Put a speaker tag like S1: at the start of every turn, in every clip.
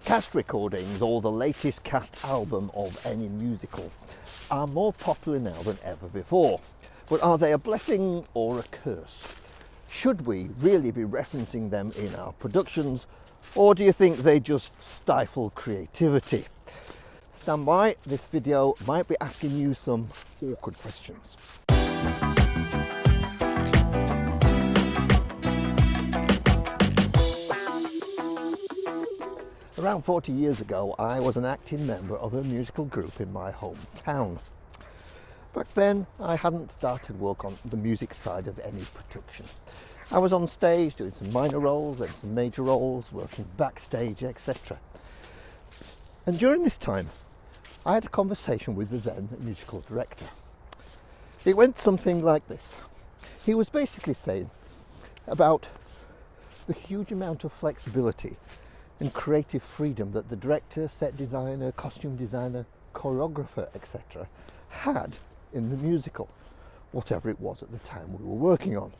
S1: Cast recordings or the latest cast album of any musical are more popular now than ever before. But are they a blessing or a curse? Should we really be referencing them in our productions, or do you think they just stifle creativity? Stand by, this video might be asking you some awkward questions. Around 40 years ago, I was an acting member of a musical group in my hometown. Back then, I hadn't started work on the music side of any production. I was on stage doing some minor roles and some major roles, working backstage, etc. And during this time, I had a conversation with the then musical director. It went something like this. He was basically saying about the huge amount of flexibility and creative freedom that the director, set designer, costume designer, choreographer, etc. had in the musical, whatever it was at the time we were working on.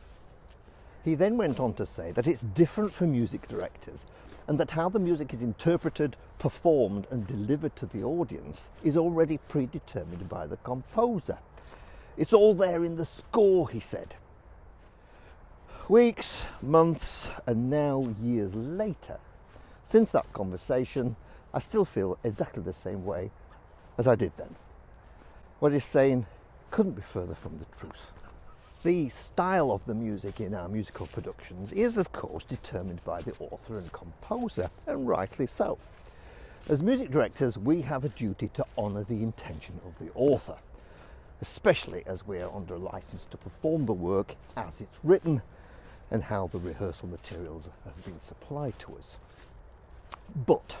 S1: He then went on to say that it's different for music directors and that how the music is interpreted, performed and delivered to the audience is already predetermined by the composer. It's all there in the score, he said. Weeks, months and now years later, since that conversation, I still feel exactly the same way as I did then. What he's saying couldn't be further from the truth. The style of the music in our musical productions is, of course, determined by the author and composer, and rightly so. As music directors, we have a duty to honour the intention of the author, especially as we are under a license to perform the work as it's written and how the rehearsal materials have been supplied to us. But,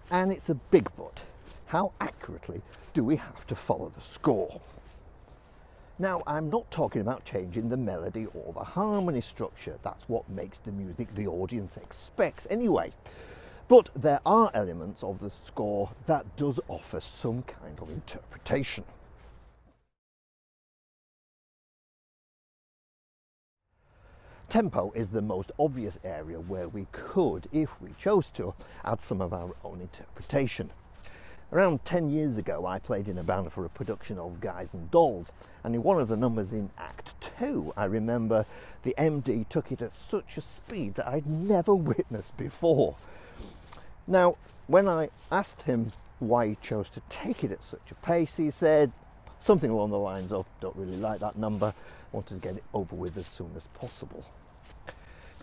S1: and it's a big but, how accurately do we have to follow the score? Now, I'm not talking about changing the melody or the harmony structure. That's what makes the music the audience expects anyway. But there are elements of the score that does offer some kind of interpretation. Tempo is the most obvious area where we could, if we chose to, add some of our own interpretation. Around 10 years ago, I played in a band for a production of Guys and Dolls, and in one of the numbers in Act 2, I remember the MD took it at such a speed that I'd never witnessed before. Now, when I asked him why he chose to take it at such a pace, he said something along the lines of, "Don't really like that number, wanted to get it over with as soon as possible."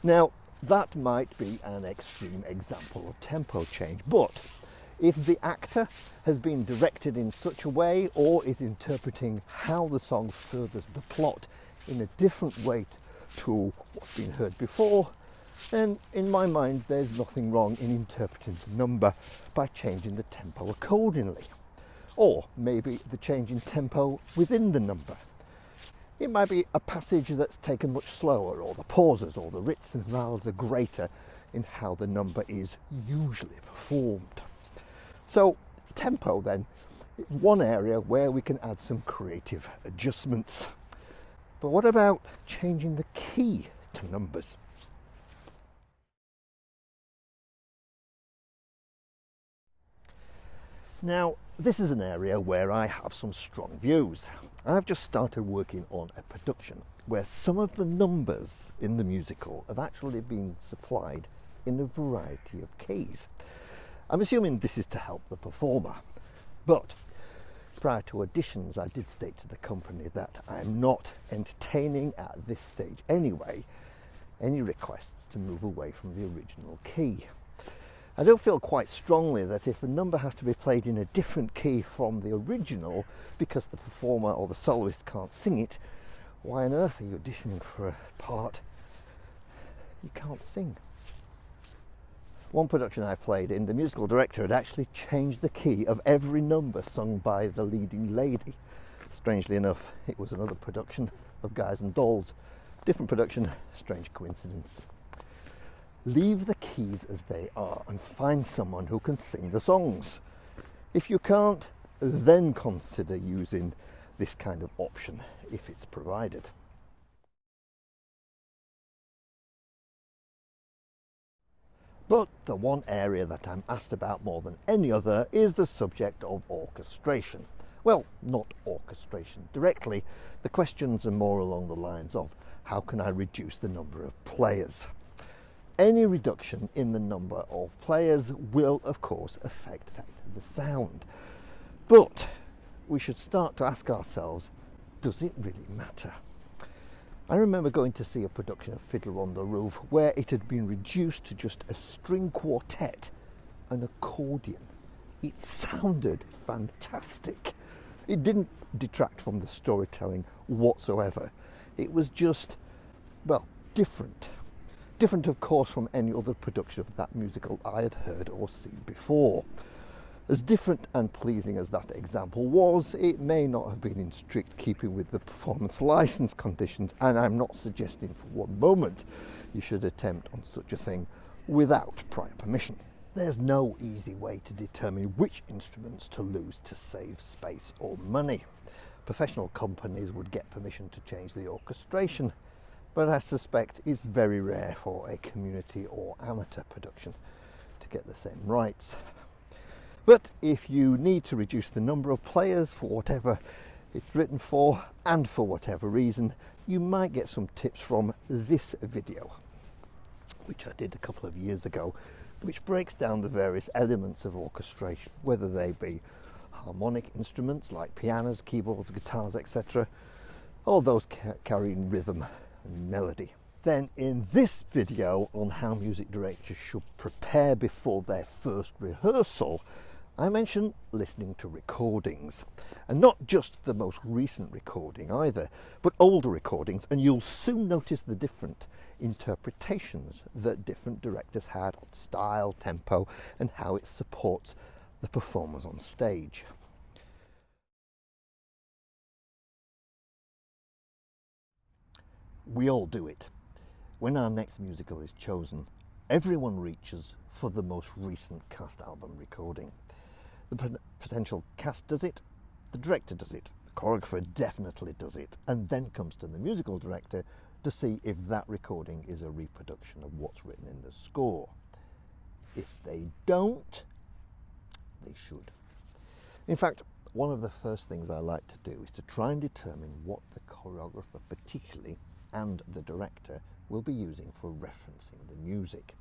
S1: Now, that might be an extreme example of tempo change, but if the actor has been directed in such a way or is interpreting how the song furthers the plot in a different way to what's been heard before, then in my mind there's nothing wrong in interpreting the number by changing the tempo accordingly. Or maybe the change in tempo within the number. It might be a passage that's taken much slower, or the pauses or the rits and vowels are greater in how the number is usually performed. So tempo then is one area where we can add some creative adjustments. But what about changing the key to numbers? Now, this is an area where I have some strong views. I've just started working on a production where some of the numbers in the musical have actually been supplied in a variety of keys. I'm assuming this is to help the performer, but prior to auditions I did state to the company that I'm not entertaining at this stage anyway any requests to move away from the original key. I don't feel quite strongly that if a number has to be played in a different key from the original because the performer or the soloist can't sing it, why on earth are you auditioning for a part you can't sing? One production I played in, the musical director had actually changed the key of every number sung by the leading lady. Strangely enough, it was another production of Guys and Dolls. Different production, strange coincidence. Leave the keys as they are and find someone who can sing the songs. If you can't, then consider using this kind of option if it's provided. But the one area that I'm asked about more than any other is the subject of orchestration. Well, not orchestration directly. The questions are more along the lines of how can I reduce the number of players? Any reduction in the number of players will, of course, affect the sound. But we should start to ask ourselves, does it really matter? I remember going to see a production of Fiddler on the Roof where it had been reduced to just a string quartet, an accordion. It sounded fantastic. It didn't detract from the storytelling whatsoever. It was just, well, different. Different, of course, from any other production of that musical I had heard or seen before. As different and pleasing as that example was, it may not have been in strict keeping with the performance license conditions, and I'm not suggesting for one moment you should attempt on such a thing without prior permission. There's no easy way to determine which instruments to lose to save space or money. Professional companies would get permission to change the orchestration, but I suspect it's very rare for a community or amateur production to get the same rights. But if you need to reduce the number of players for whatever it's written for and for whatever reason, you might get some tips from this video, which I did a couple of years ago, which breaks down the various elements of orchestration, whether they be harmonic instruments like pianos, keyboards, guitars, etc., or those carrying rhythm and melody. Then in this video on how music directors should prepare before their first rehearsal, I mentioned listening to recordings, and not just the most recent recording either, but older recordings, and you'll soon notice the different interpretations that different directors had on style, tempo, and how it supports the performers on stage. We all do it. When our next musical is chosen, everyone reaches for the most recent cast album recording. The potential cast does it, the director does it, the choreographer definitely does it, and then comes to the musical director to see if that recording is a reproduction of what's written in the score. If they don't, they should. In fact, one of the first things I like to do is to try and determine what the choreographer particularly and the director will be using for referencing the music.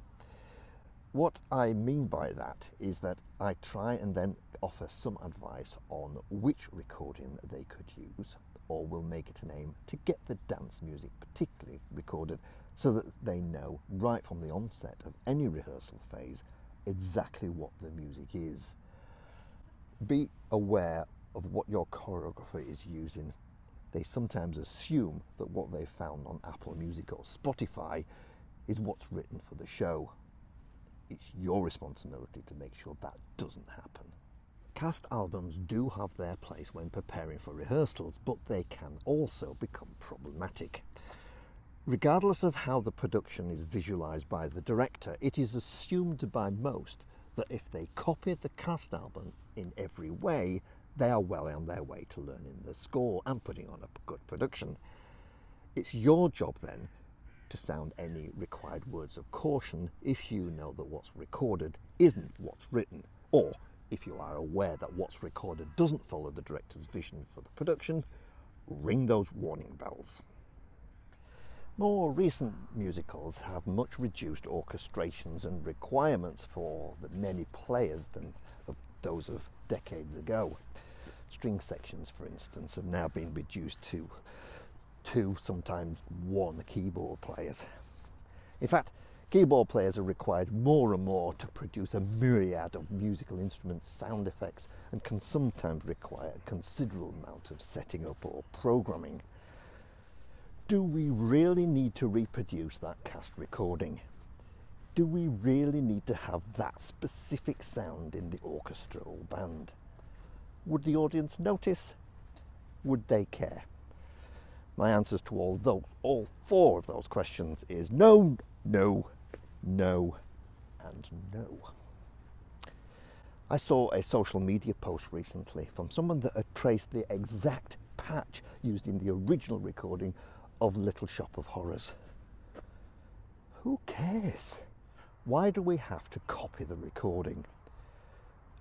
S1: What I mean by that is that I try and then offer some advice on which recording they could use, or will make it an aim to get the dance music particularly recorded so that they know right from the onset of any rehearsal phase exactly what the music is. Be aware of what your choreographer is using. They sometimes assume that what they found on Apple Music or Spotify is what's written for the show. It's your responsibility to make sure that doesn't happen. Cast albums do have their place when preparing for rehearsals, but they can also become problematic. Regardless of how the production is visualized by the director, it is assumed by most that if they copied the cast album in every way, they are well on their way to learning the score and putting on a good production. It's your job then to sound any required words of caution if you know that what's recorded isn't what's written, or if you are aware that what's recorded doesn't follow the director's vision for the production, ring those warning bells. More recent musicals have much reduced orchestrations and requirements for the many players than of those of decades ago. String sections, for instance, have now been reduced to 2, sometimes 1 keyboard players. In fact, keyboard players are required more and more to produce a myriad of musical instruments, sound effects, and can sometimes require a considerable amount of setting up or programming. Do we really need to reproduce that cast recording? Do we really need to have that specific sound in the orchestra or band? Would the audience notice? Would they care? My answers to all 4 of those questions is no, no, no, and no. I saw a social media post recently from someone that had traced the exact patch used in the original recording of Little Shop of Horrors. Who cares? Why do we have to copy the recording?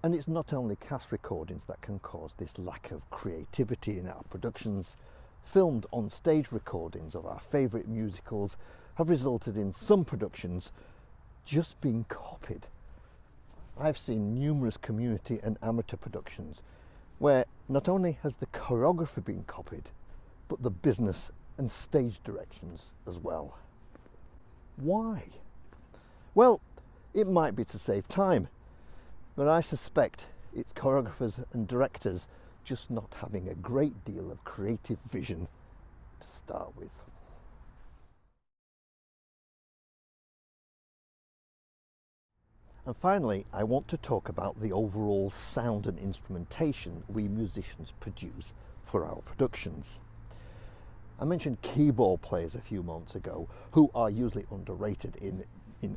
S1: And it's not only cast recordings that can cause this lack of creativity in our productions. Filmed on stage recordings of our favourite musicals have resulted in some productions just being copied. I've seen numerous community and amateur productions where not only has the choreography been copied, but the business and stage directions as well. Why? Well, it might be to save time, but I suspect it's choreographers and directors just not having a great deal of creative vision to start with. And finally, I want to talk about the overall sound and instrumentation we musicians produce for our productions. I mentioned keyboard players a few months ago, who are usually underrated in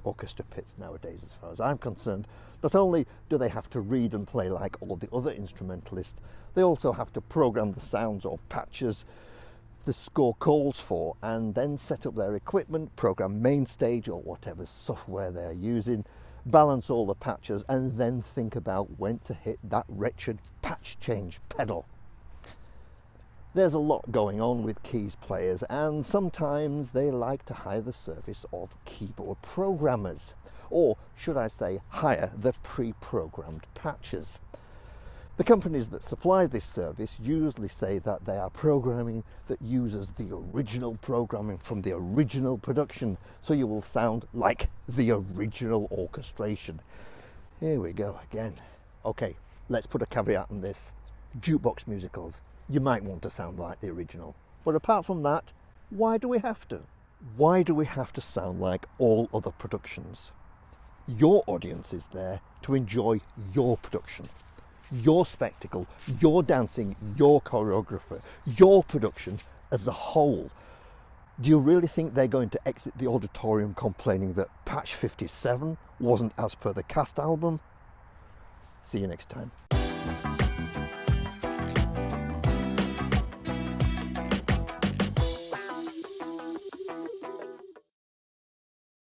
S1: orchestra pits nowadays as far as I'm concerned. Not only do they have to read and play like all the other instrumentalists, they also have to program the sounds or patches the score calls for, and then set up their equipment, program main stage or whatever software they're using, balance all the patches, and then think about when to hit that wretched patch change pedal. There's a lot going on with keys players, and sometimes they like to hire the service of keyboard programmers, or should I say hire the pre-programmed patches. The companies that supply this service usually say that they are programming that uses the original programming from the original production, so you will sound like the original orchestration. Here we go again. Okay, let's put a caveat on this. Jukebox musicals, you might want to sound like the original. But apart from that, why do we have to? Why do we have to sound like all other productions? Your audience is there to enjoy your production, your spectacle, your dancing, your choreographer, your production as a whole. Do you really think they're going to exit the auditorium complaining that patch 57 wasn't as per the cast album? See you next time.